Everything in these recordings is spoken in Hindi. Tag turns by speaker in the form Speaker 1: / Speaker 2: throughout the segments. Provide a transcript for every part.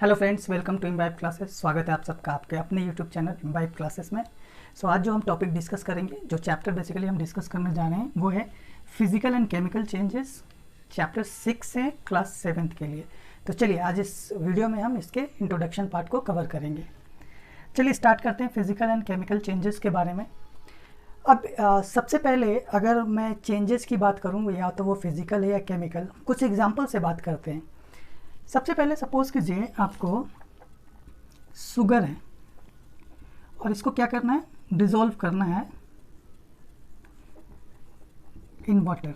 Speaker 1: Hello friends, welcome to imbibe classes. स्वागत है आप सबका आपके अपने यूट्यूब चैनल इम्बाइब क्लासेस में। आज जो हम टॉपिक डिस्कस करेंगे, जो चैप्टर बेसिकली हम डिस्कस करने जा रहे हैं वो है physical and chemical changes. Chapter 6 है क्लास 7th के लिए। तो चलिए आज इस वीडियो में हम इसके इंट्रोडक्शन पार्ट को कवर करेंगे। चलिए स्टार्ट करते हैं फिजिकल एंड केमिकल चेंजेस के बारे में। अब सबसे पहले अगर मैं चेंजेस की बात करूँ, या तो वो फिजिकल है या केमिकल, कुछ एग्जाम्पल से बात करते हैं। सबसे पहले सपोज कीजिए आपको शुगर है और इसको क्या करना है, डिसॉल्व करना है इन वाटर।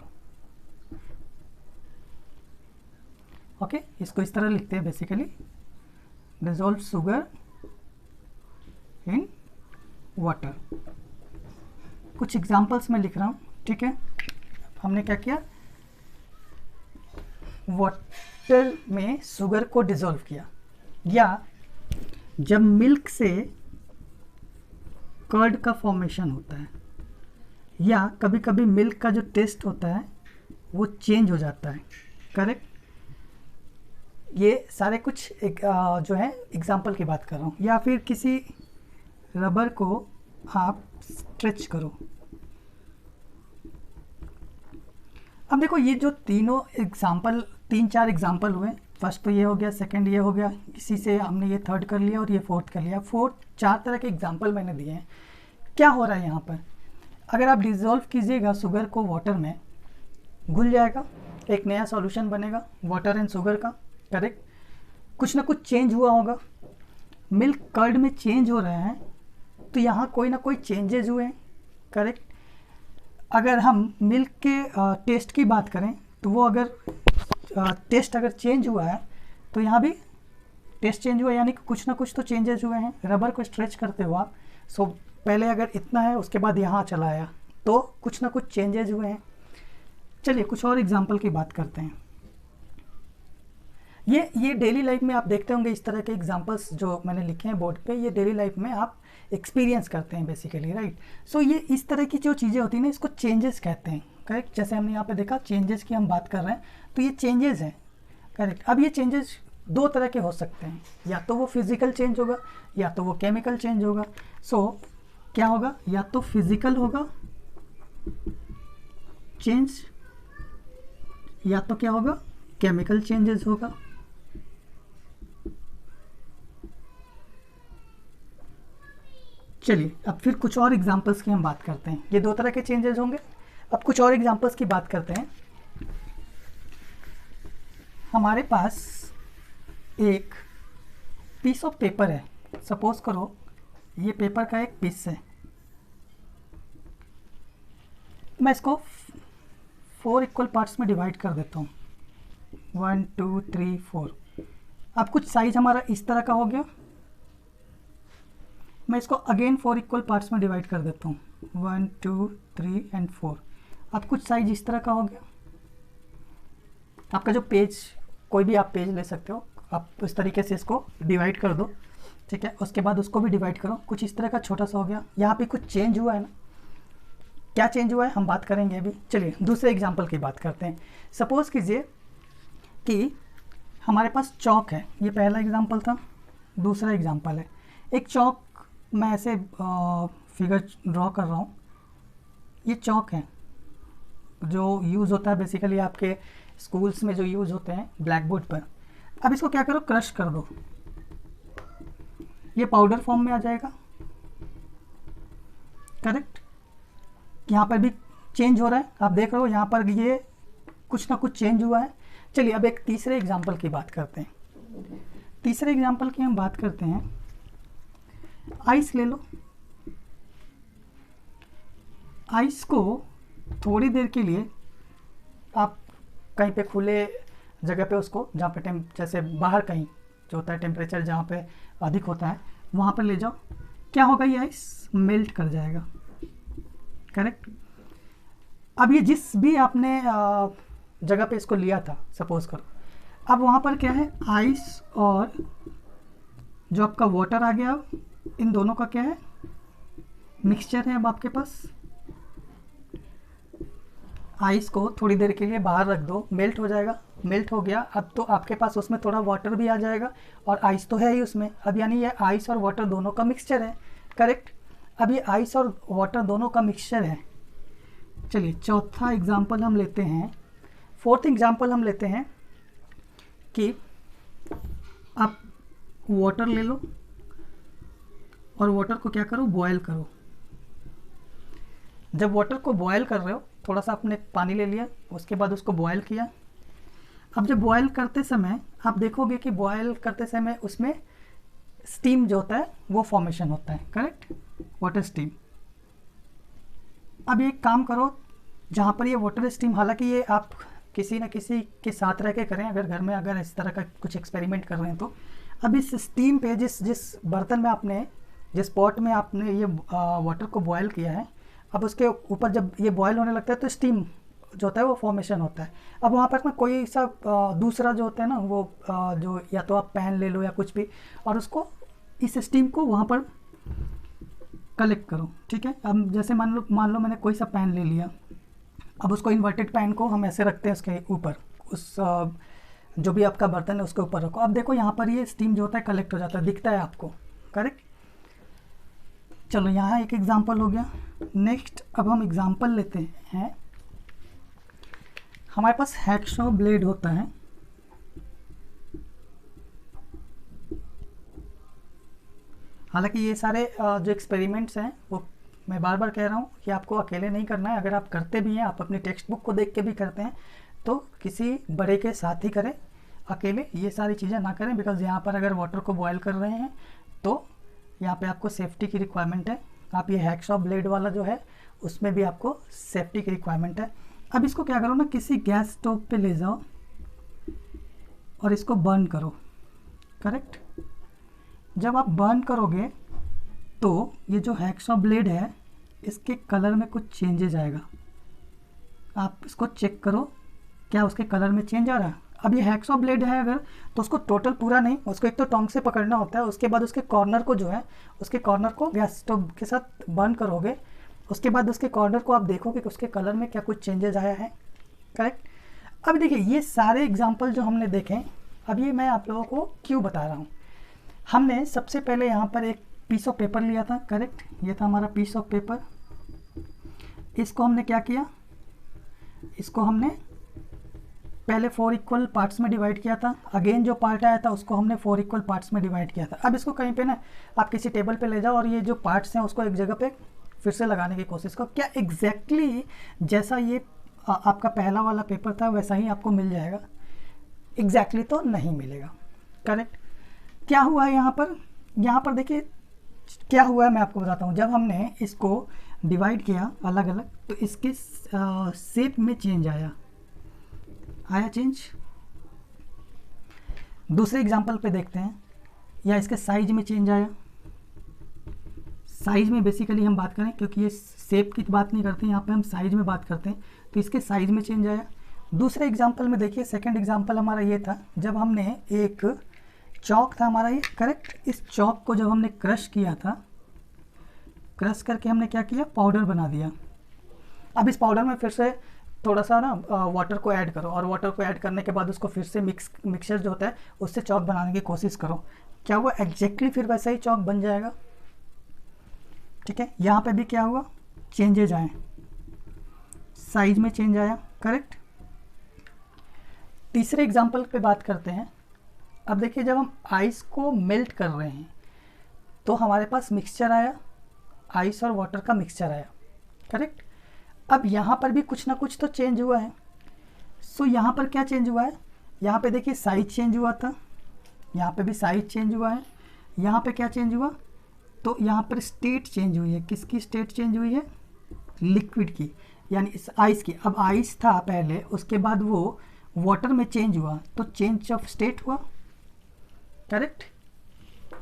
Speaker 1: ओके, इसको इस तरह लिखते हैं basically, dissolve sugar in water. कुछ एग्जांपल्स में लिख रहा हूँ, ठीक है। हमने क्या किया, वाटर में शुगर को डिसॉल्व किया, या जब मिल्क से कर्ड का फॉर्मेशन होता है, या कभी कभी मिल्क का जो टेस्ट होता है वो चेंज हो जाता है, करेक्ट। ये सारे कुछ जो है एग्जाम्पल की बात कर रहा हूँ। या फिर किसी रबर को आप स्ट्रेच करो। अब देखो, ये जो तीनों एग्जाम्पल, 3-4 एग्जाम्पल हुए, फर्स्ट तो ये हो गया, सेकंड ये हो गया, इसी से हमने ये थर्ड कर लिया और ये फोर्थ कर लिया। 4 तरह के एग्जाम्पल मैंने दिए हैं। क्या हो रहा है यहाँ पर, अगर आप डिसॉल्व कीजिएगा शुगर को वाटर में, घुल जाएगा, एक नया सॉल्यूशन बनेगा वाटर एंड शुगर का, करेक्ट। कुछ ना कुछ चेंज हुआ होगा, मिल्क कर्ड में चेंज हो रहे हैं, तो यहाँ कोई ना कोई चेंजेस हुए हैं, करेक्ट। अगर हम मिल्क के टेस्ट की बात करें, तो वो अगर टेस्ट अगर चेंज हुआ है तो यहाँ भी टेस्ट चेंज हुआ, यानी कि कुछ ना कुछ तो चेंजेस हुए हैं। रबर को स्ट्रेच करते हुआ, सो पहले अगर इतना है उसके बाद यहाँ चला आया, तो कुछ ना कुछ चेंजेस हुए हैं। चलिए कुछ और एग्जांपल की बात करते हैं। ये डेली लाइफ में आप देखते होंगे, इस तरह के एग्जांपल्स जो मैंने लिखे हैं बोर्ड पे, ये डेली लाइफ में आप एक्सपीरियंस करते हैं बेसिकली, राइट। सो ये इस तरह की जो चीज़ें होती हैं ना, इसको चेंजेस कहते हैं, करेक्ट। जैसे हमने यहाँ पे देखा चेंजेस की हम बात कर रहे हैं, तो ये चेंजेस हैं, करेक्ट। अब ये चेंजेस 2 तरह के हो सकते हैं, या तो वो फिजिकल चेंज होगा या तो वो केमिकल चेंज होगा। सो क्या होगा, या तो फिजिकल होगा चेंज, या तो क्या होगा, केमिकल चेंजेस होगा। चलिए अब फिर कुछ और एग्जांपल्स की हम बात करते हैं। ये 2 तरह के चेंजेस होंगे। अब कुछ और एग्जांपल्स की बात करते हैं। हमारे पास एक पीस ऑफ पेपर है, सपोज करो ये पेपर का एक पीस है। मैं इसको 4 इक्वल पार्ट्स में डिवाइड कर देता हूँ, 1 2 3 4। अब कुछ साइज हमारा इस तरह का हो गया। मैं इसको अगेन 4 इक्वल पार्ट्स में डिवाइड कर देता हूँ, 1 2 3 एंड 4। अब कुछ साइज इस तरह का हो गया। आपका जो पेज, कोई भी आप पेज ले सकते हो, आप इस तरीके से इसको डिवाइड कर दो, ठीक है। उसके बाद उसको भी डिवाइड करो, कुछ इस तरह का छोटा सा हो गया। यहाँ पे कुछ चेंज हुआ है ना, क्या चेंज हुआ है हम बात करेंगे अभी। चलिए दूसरे एग्जाम्पल की बात करते हैं। सपोज कीजिए कि हमारे पास चौक है, ये पहला एग्जाम्पल था। दूसरा एग्जाम्पल है, एक चौक, मैं ऐसे फिगर ड्रॉ कर रहा हूँ। ये चौक है जो यूज़ होता है बेसिकली आपके स्कूल्स में, जो यूज़ होते हैं ब्लैक बोर्ड पर। अब इसको क्या करो, क्रश कर दो, ये पाउडर फॉर्म में आ जाएगा, करेक्ट। यहाँ पर भी चेंज हो रहा है, आप देख रहे हो यहाँ पर ये कुछ ना कुछ चेंज हुआ है। चलिए अब एक तीसरे एग्जाम्पल की बात करते हैं। तीसरे एग्जाम्पल की हम बात करते हैं। आइस ले लो, आइस को थोड़ी देर के लिए आप कहीं पे खुले जगह पे उसको, जहाँ पे जैसे बाहर कहीं जो होता है टेम्परेचर जहाँ पे अधिक होता है, वहाँ पर ले जाओ। क्या होगा, ये आइस मेल्ट कर जाएगा, करेक्ट। अब ये जिस भी आपने जगह पे इसको लिया था, सपोज करो, अब वहाँ पर क्या है, आइस और जो आपका वाटर आ गया, इन दोनों का क्या है, मिक्सचर है। अब आपके पास आइस को थोड़ी देर के लिए बाहर रख दो, मेल्ट हो जाएगा, मेल्ट हो गया। अब तो आपके पास उसमें थोड़ा वाटर भी आ जाएगा और आइस तो है ही उसमें। अब यानी ये आइस और वाटर दोनों का मिक्सचर है, करेक्ट। अब ये आइस और वाटर दोनों का मिक्सचर है। चलिए चौथा एग्जाम्पल हम लेते हैं, फोर्थ एग्जाम्पल हम लेते हैं कि आप वाटर ले लो और वाटर को क्या करो, बॉयल करो। जब वाटर को बॉयल कर रहे हो, थोड़ा सा आपने पानी ले लिया, उसके बाद उसको बॉयल किया। अब जब बॉयल करते समय आप देखोगे कि बॉयल करते समय उसमें स्टीम जो होता है वो फॉर्मेशन होता है, करेक्ट, वाटर स्टीम। अब एक काम करो, जहाँ पर ये वाटर स्टीम, हालांकि ये आप किसी न किसी के साथ रह के करें, अगर घर में अगर इस तरह का कुछ एक्सपेरिमेंट कर रहे हैं तो। अब इस स्टीम पे जिस बर्तन में आपने, जिस पॉट में आपने ये वाटर को बॉयल किया है, अब उसके ऊपर जब ये बॉयल होने लगता है तो स्टीम जो होता है वो फॉर्मेशन होता है। अब वहाँ पर ना कोई सा दूसरा जो होता है ना वो जो, या तो आप पैन ले लो या कुछ भी, और उसको इस स्टीम को वहाँ पर कलेक्ट करो, ठीक है। अब जैसे मान लो मैंने कोई सा पैन ले लिया, अब उसको इन्वर्टेड पैन को हम ऐसे रखते हैं उसके ऊपर, उस जो भी आपका बर्तन है उसके ऊपर रखो। अब देखो यहाँ पर ये स्टीम जो होता है कलेक्ट हो जाता है, दिखता है आपको, करेक्ट। चलो यहाँ एक एग्जांपल हो गया। नेक्स्ट अब हम एग्जांपल लेते हैं, हमारे पास हैक्सॉ ब्लेड होता है। हालांकि ये सारे जो एक्सपेरिमेंट्स हैं वो मैं बार बार कह रहा हूँ कि आपको अकेले नहीं करना है। अगर आप करते भी हैं, आप अपनी टेक्स्ट बुक को देख के भी करते हैं, तो किसी बड़े के साथ ही करें, अकेले ये सारी चीज़ें ना करें। बिकॉज यहाँ पर अगर वाटर को बॉयल कर रहे हैं तो यहाँ पे आपको सेफ्टी की रिक्वायरमेंट है। आप ये हैक्सॉ ब्लेड वाला जो है उसमें भी आपको सेफ्टी की रिक्वायरमेंट है। अब इसको क्या करो ना, किसी गैस स्टोव पे ले जाओ और इसको बर्न करो, करेक्ट। जब आप बर्न करोगे तो ये जो हैक्सॉ ब्लेड है इसके कलर में कुछ चेंजेज आएगा। आप इसको चेक करो, क्या उसके कलर में चेंज आ रहा है। अब ये हैक्सॉ ब्लेड है अगर, तो उसको टोटल पूरा नहीं, उसको एक तो टोंग से पकड़ना होता है, उसके बाद उसके कॉर्नर को जो है, उसके कॉर्नर को गैस स्टोव के साथ बर्न करोगे, उसके बाद उसके कॉर्नर को आप देखोगे कि उसके कलर में क्या कुछ चेंजेस आया है, करेक्ट। अब देखिए ये सारे एग्जाम्पल जो हमने देखे, अब ये मैं आप लोगों को क्यों बता रहा हूँ। हमने सबसे पहले यहाँ पर एक पीस ऑफ पेपर लिया था, करेक्ट, ये था हमारा पीस ऑफ पेपर। इसको हमने क्या किया, इसको हमने पहले 4 इक्वल पार्ट्स में डिवाइड किया था। अगेन जो पार्ट आया था उसको हमने 4 इक्वल पार्ट्स में डिवाइड किया था। अब इसको कहीं पे ना आप किसी टेबल पे ले जाओ और ये जो पार्ट्स हैं उसको एक जगह पे फिर से लगाने की कोशिश करो। क्या एग्जैक्टली जैसा ये आपका पहला वाला पेपर था वैसा ही आपको मिल जाएगा? एग्जैक्टली तो नहीं मिलेगा, करेक्ट। क्या हुआ है यहाँ पर देखिए क्या हुआ है, मैं आपको बताता हूँ। जब हमने इसको डिवाइड किया अलग अलग तो इसके शेप में चेंज आया चेंज। दूसरे एग्जांपल पे देखते हैं, या इसके साइज में चेंज आया। साइज में बेसिकली हम बात करें, क्योंकि ये शेप की बात नहीं करते, यहाँ पे हम साइज में बात करते हैं, तो इसके साइज में चेंज आया। दूसरे एग्जांपल में देखिए, सेकंड एग्जांपल हमारा ये था, जब हमने एक चॉक था हमारा ये, करेक्ट, इस चॉक को जब हमने क्रश किया था, क्रश करके हमने क्या किया, पाउडर बना दिया। अब इस पाउडर में फिर से थोड़ा सा ना वाटर को ऐड करो, और वाटर को ऐड करने के बाद उसको फिर से मिक्सचर जो होता है उससे चॉक बनाने की कोशिश करो। क्या हुआ, एग्जैक्टली फिर वैसा ही चॉक बन जाएगा, ठीक है। यहाँ पे भी क्या हुआ, चेंजेज आए, साइज में चेंज आया, करेक्ट। तीसरे एग्जाम्पल पे बात करते हैं। अब देखिए जब हम आइस को मेल्ट कर रहे हैं तो हमारे पास मिक्सचर आया, आइस और वाटर का मिक्सचर आया, करेक्ट। अब यहाँ पर भी कुछ ना कुछ तो चेंज हुआ है। सो यहाँ पर क्या चेंज हुआ है, यहाँ पे देखिए साइज चेंज हुआ था, यहाँ पे भी साइज चेंज हुआ है। यहाँ पे क्या चेंज हुआ, तो यहाँ पर स्टेट चेंज हुई है। किसकी स्टेट चेंज हुई है, लिक्विड की, यानी इस आइस की। अब आइस था पहले, उसके बाद वो वाटर में चेंज हुआ, तो चेंज ऑफ स्टेट हुआ, करेक्ट।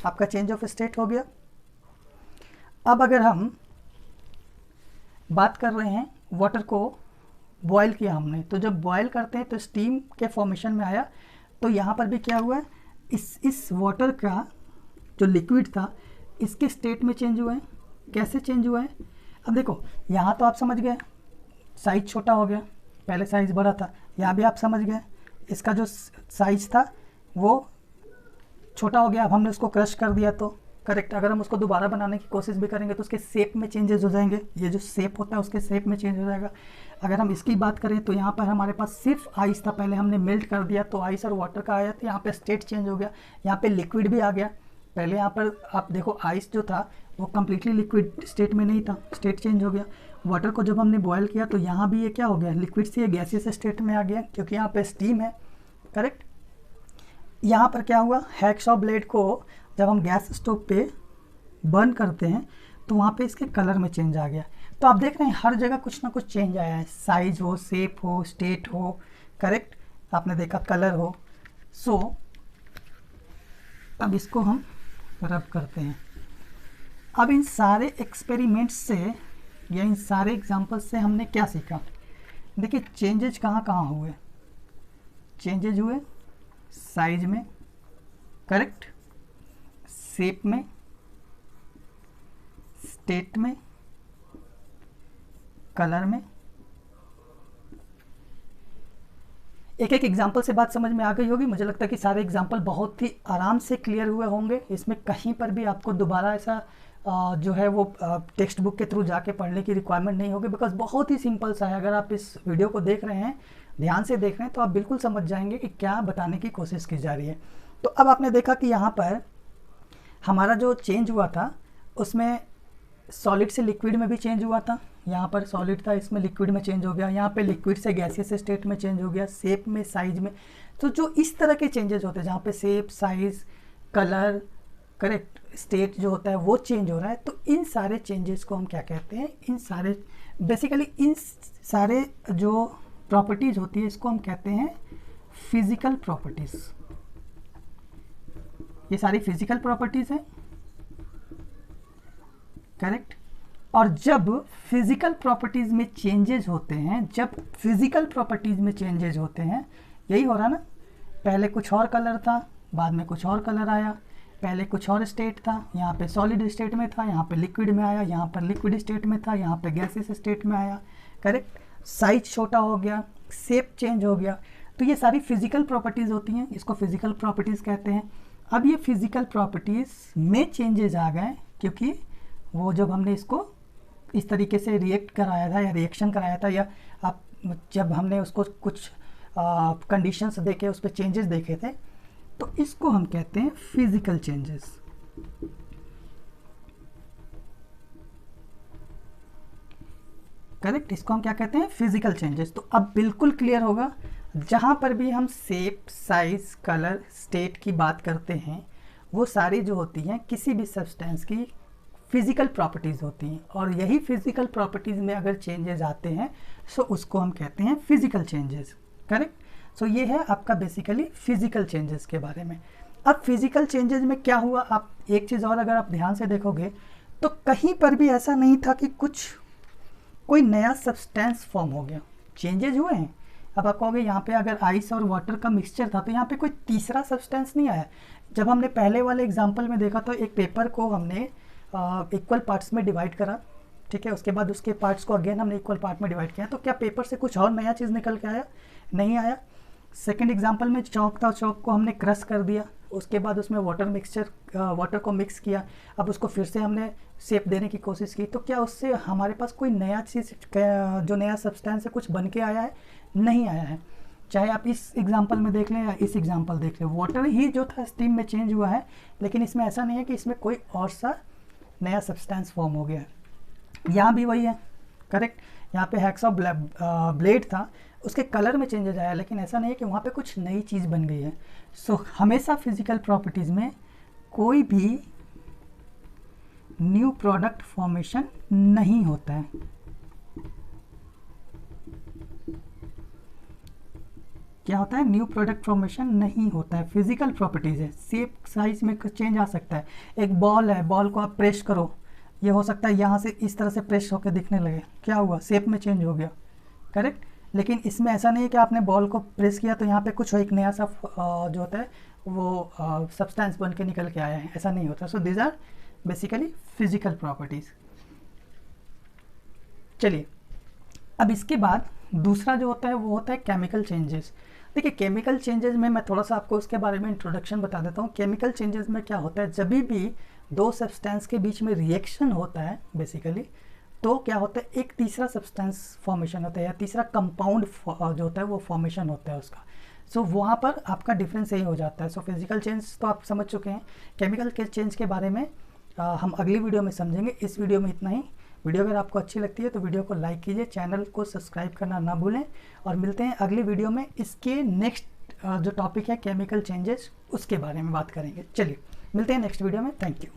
Speaker 1: आपका चेंज ऑफ स्टेट हो गया। अब अगर हम बात कर रहे हैं, वाटर को बॉयल किया हमने, तो जब बॉयल करते हैं तो स्टीम के फॉर्मेशन में आया। तो यहाँ पर भी क्या हुआ है, इस वाटर का जो लिक्विड था इसके स्टेट में चेंज हुआ है। कैसे चेंज हुआ है, अब देखो यहाँ तो आप समझ गए, साइज छोटा हो गया, पहले साइज बड़ा था। यहाँ भी आप समझ गए, इसका जो साइज था वो छोटा हो गया, अब हमने उसको क्रश कर दिया तो करेक्ट। अगर हम उसको दोबारा बनाने की कोशिश भी करेंगे तो उसके शेप में चेंजेस हो जाएंगे, ये जो शेप होता है उसके शेप में चेंज हो जाएगा। अगर हम इसकी बात करें तो यहाँ पर हमारे पास सिर्फ आइस था, पहले हमने मेल्ट कर दिया तो आइस और वाटर का आया, तो यहाँ पे स्टेट चेंज हो गया, यहाँ पे लिक्विड भी आ गया। पहले यहाँ पर आप देखो आइस जो था वो कम्प्लीटली लिक्विड स्टेट में नहीं था, स्टेट चेंज हो गया। वाटर को जब हमने बॉयल किया तो यहाँ भी ये क्या हो गया, लिक्विड से ये गैसियस स्टेट में आ गया, क्योंकि यहाँ पे स्टीम है, करेक्ट। यहाँ पर क्या हुआ, हैक्सॉ ब्लेड को जब हम गैस स्टोव पे बर्न करते हैं तो वहाँ पे इसके कलर में चेंज आ गया। तो आप देख रहे हैं हर जगह कुछ ना कुछ चेंज आया है, साइज हो, शेप हो, स्टेट हो, करेक्ट, आपने देखा कलर हो। सो अब इसको हम रब करते हैं। अब इन सारे एक्सपेरिमेंट्स से या इन सारे एग्जांपल्स से हमने क्या सीखा, देखिए चेंजेज कहाँ कहाँ हुए, चेंजेज हुए साइज में, करेक्ट, शेप में, स्टेट में, कलर में। एक एक एग्जाम्पल से बात समझ में आ गई होगी। मुझे लगता है कि सारे एग्जाम्पल बहुत ही आराम से क्लियर हुए होंगे, इसमें कहीं पर भी आपको दोबारा ऐसा जो है वो टेक्स्ट बुक के थ्रू जाके पढ़ने की रिक्वायरमेंट नहीं होगी, बिकॉज बहुत ही सिंपल सा है। अगर आप इस वीडियो को देख रहे हैं, ध्यान से देख रहे हैं, तो आप बिल्कुल समझ जाएंगे कि क्या बताने की कोशिश की जा रही है। तो अब आपने देखा कि यहाँ पर हमारा जो चेंज हुआ था उसमें सॉलिड से लिक्विड में भी चेंज हुआ था, यहाँ पर सॉलिड था इसमें लिक्विड में चेंज हो गया, यहाँ पे लिक्विड से गैसियस स्टेट में चेंज हो गया, शेप में, साइज में। तो जो इस तरह के चेंजेस होते हैं जहाँ पे shape, size, colour, correct, state जो होता है वो चेंज हो रहा है, तो इन सारे चेंजेस को हम क्या कहते हैं, इन सारे बेसिकली इन सारे जो प्रॉपर्टीज़ होती है इसको हम कहते हैं फिजिकल प्रॉपर्टीज़। ये सारी फिजिकल प्रॉपर्टीज़ हैं, करेक्ट। और जब फिजिकल प्रॉपर्टीज़ में चेंजेस होते हैं, जब फिजिकल प्रॉपर्टीज़ में चेंजेस होते हैं, यही हो रहा ना, पहले कुछ और कलर था, बाद में कुछ और कलर आया, पहले कुछ और स्टेट था, यहाँ पे सॉलिड स्टेट में था, यहाँ पे लिक्विड में आया, यहाँ पर लिक्विड स्टेट में था, यहाँ पे गैसियस स्टेट में आया, करेक्ट। साइज छोटा हो गया, शेप चेंज हो गया। तो ये सारी फिजिकल प्रॉपर्टीज़ होती हैं, इसको फिजिकल प्रॉपर्टीज़ कहते हैं। अब ये फिजिकल प्रॉपर्टीज़ में चेंजेस आ गए क्योंकि वो जब हमने इसको इस तरीके से रिएक्ट कराया था या रिएक्शन कराया था, या आप जब हमने उसको कुछ कंडीशंस देखे, उस पर चेंजेस देखे थे, तो इसको हम कहते हैं फिजिकल चेंजेस। करेक्ट, इसको हम क्या कहते हैं, फिजिकल चेंजेस। तो अब बिल्कुल क्लियर होगा, जहाँ पर भी हम शेप, साइज, कलर, स्टेट की बात करते हैं, वो सारी जो होती हैं किसी भी सब्सटेंस की फिजिकल प्रॉपर्टीज़ होती हैं, और यही फिजिकल प्रॉपर्टीज़ में अगर चेंजेस आते हैं सो उसको हम कहते हैं फिजिकल चेंजेस, करेक्ट। सो ये है आपका बेसिकली फिजिकल चेंजेस के बारे में। अब फिजिकल चेंजेस में क्या हुआ, आप एक चीज़ और अगर आप ध्यान से देखोगे तो कहीं पर भी ऐसा नहीं था कि कोई नया सब्सटेंस फॉर्म हो गया, चेंजेस हुए हैं। अब आप कहोगे यहाँ पे अगर आइस और वाटर का मिक्सचर था तो यहाँ पे कोई तीसरा सब्सटेंस नहीं आया। जब हमने पहले वाले एग्जाम्पल में देखा तो एक पेपर को हमने इक्वल पार्ट्स में डिवाइड करा, ठीक है, उसके बाद उसके पार्ट्स को अगेन हमने इक्वल पार्ट में डिवाइड किया, तो क्या पेपर से कुछ और नया चीज़ निकल के आया, नहीं आया। सेकंड एग्जांपल में चौक था, चौक को हमने क्रश कर दिया, उसके बाद उसमें वाटर को मिक्स किया, अब उसको फिर से हमने शेप देने की कोशिश की, तो क्या उससे हमारे पास कोई नया चीज़, जो नया सब्सटेंस है कुछ बन के आया है, नहीं आया है। चाहे आप इस एग्जांपल में देख लें या इस एग्जांपल देख लें, वाटर ही जो था स्टीम में चेंज हुआ है, लेकिन इसमें ऐसा नहीं है कि इसमें कोई और सा नया सब्सटेंस फॉर्म हो गया है। यहाँ भी वही है, करेक्ट। यहाँ पे हैक्सॉ ब्लेड था, उसके कलर में चेंजेस आया, लेकिन ऐसा नहीं है कि वहाँ पे कुछ नई चीज़ बन गई है। सो हमेशा फिजिकल प्रॉपर्टीज़ में कोई भी न्यू प्रोडक्ट फॉर्मेशन नहीं होता है। क्या होता है, न्यू प्रोडक्ट फॉर्मेशन नहीं होता है, फिजिकल प्रॉपर्टीज़ है। शेप, साइज में कुछ चेंज आ सकता है। एक बॉल है, बॉल को आप प्रेस करो, ये हो सकता है यहाँ से इस तरह से प्रेस होकर दिखने लगे, क्या हुआ, शेप में चेंज हो गया, करेक्ट। लेकिन इसमें ऐसा नहीं है कि आपने बॉल को प्रेस किया तो यहाँ पे कुछ एक नया सा जो होता है वो सब्सटेंस बन के निकल के आया है, ऐसा नहीं होता। So these are basically physical properties. चलिए, अब इसके बाद दूसरा जो होता है वो होता है केमिकल चेंजेस। देखिए केमिकल चेंजेस में मैं थोड़ा सा आपको उसके बारे में इंट्रोडक्शन बता देता हूँ। केमिकल चेंजेस में क्या होता है, जब भी दो सब्सटेंस के बीच में रिएक्शन होता है बेसिकली, तो क्या होता है एक तीसरा सब्सटेंस फॉर्मेशन होता है या तीसरा कंपाउंड जो होता है वो फॉर्मेशन होता है उसका। सो वहाँ पर आपका डिफरेंस यही हो जाता है। सो फिजिकल चेंज तो आप समझ चुके हैं, केमिकल के चेंज के बारे में हम अगली वीडियो में समझेंगे। इस वीडियो में इतना ही। वीडियो अगर आपको अच्छी लगती है तो वीडियो को लाइक कीजिए, चैनल को सब्सक्राइब करना ना भूलें, और मिलते हैं अगली वीडियो में। इसके नेक्स्ट जो टॉपिक है केमिकल चेंजेस, उसके बारे में बात करेंगे। चलिए मिलते हैं नेक्स्ट वीडियो में। Thank you.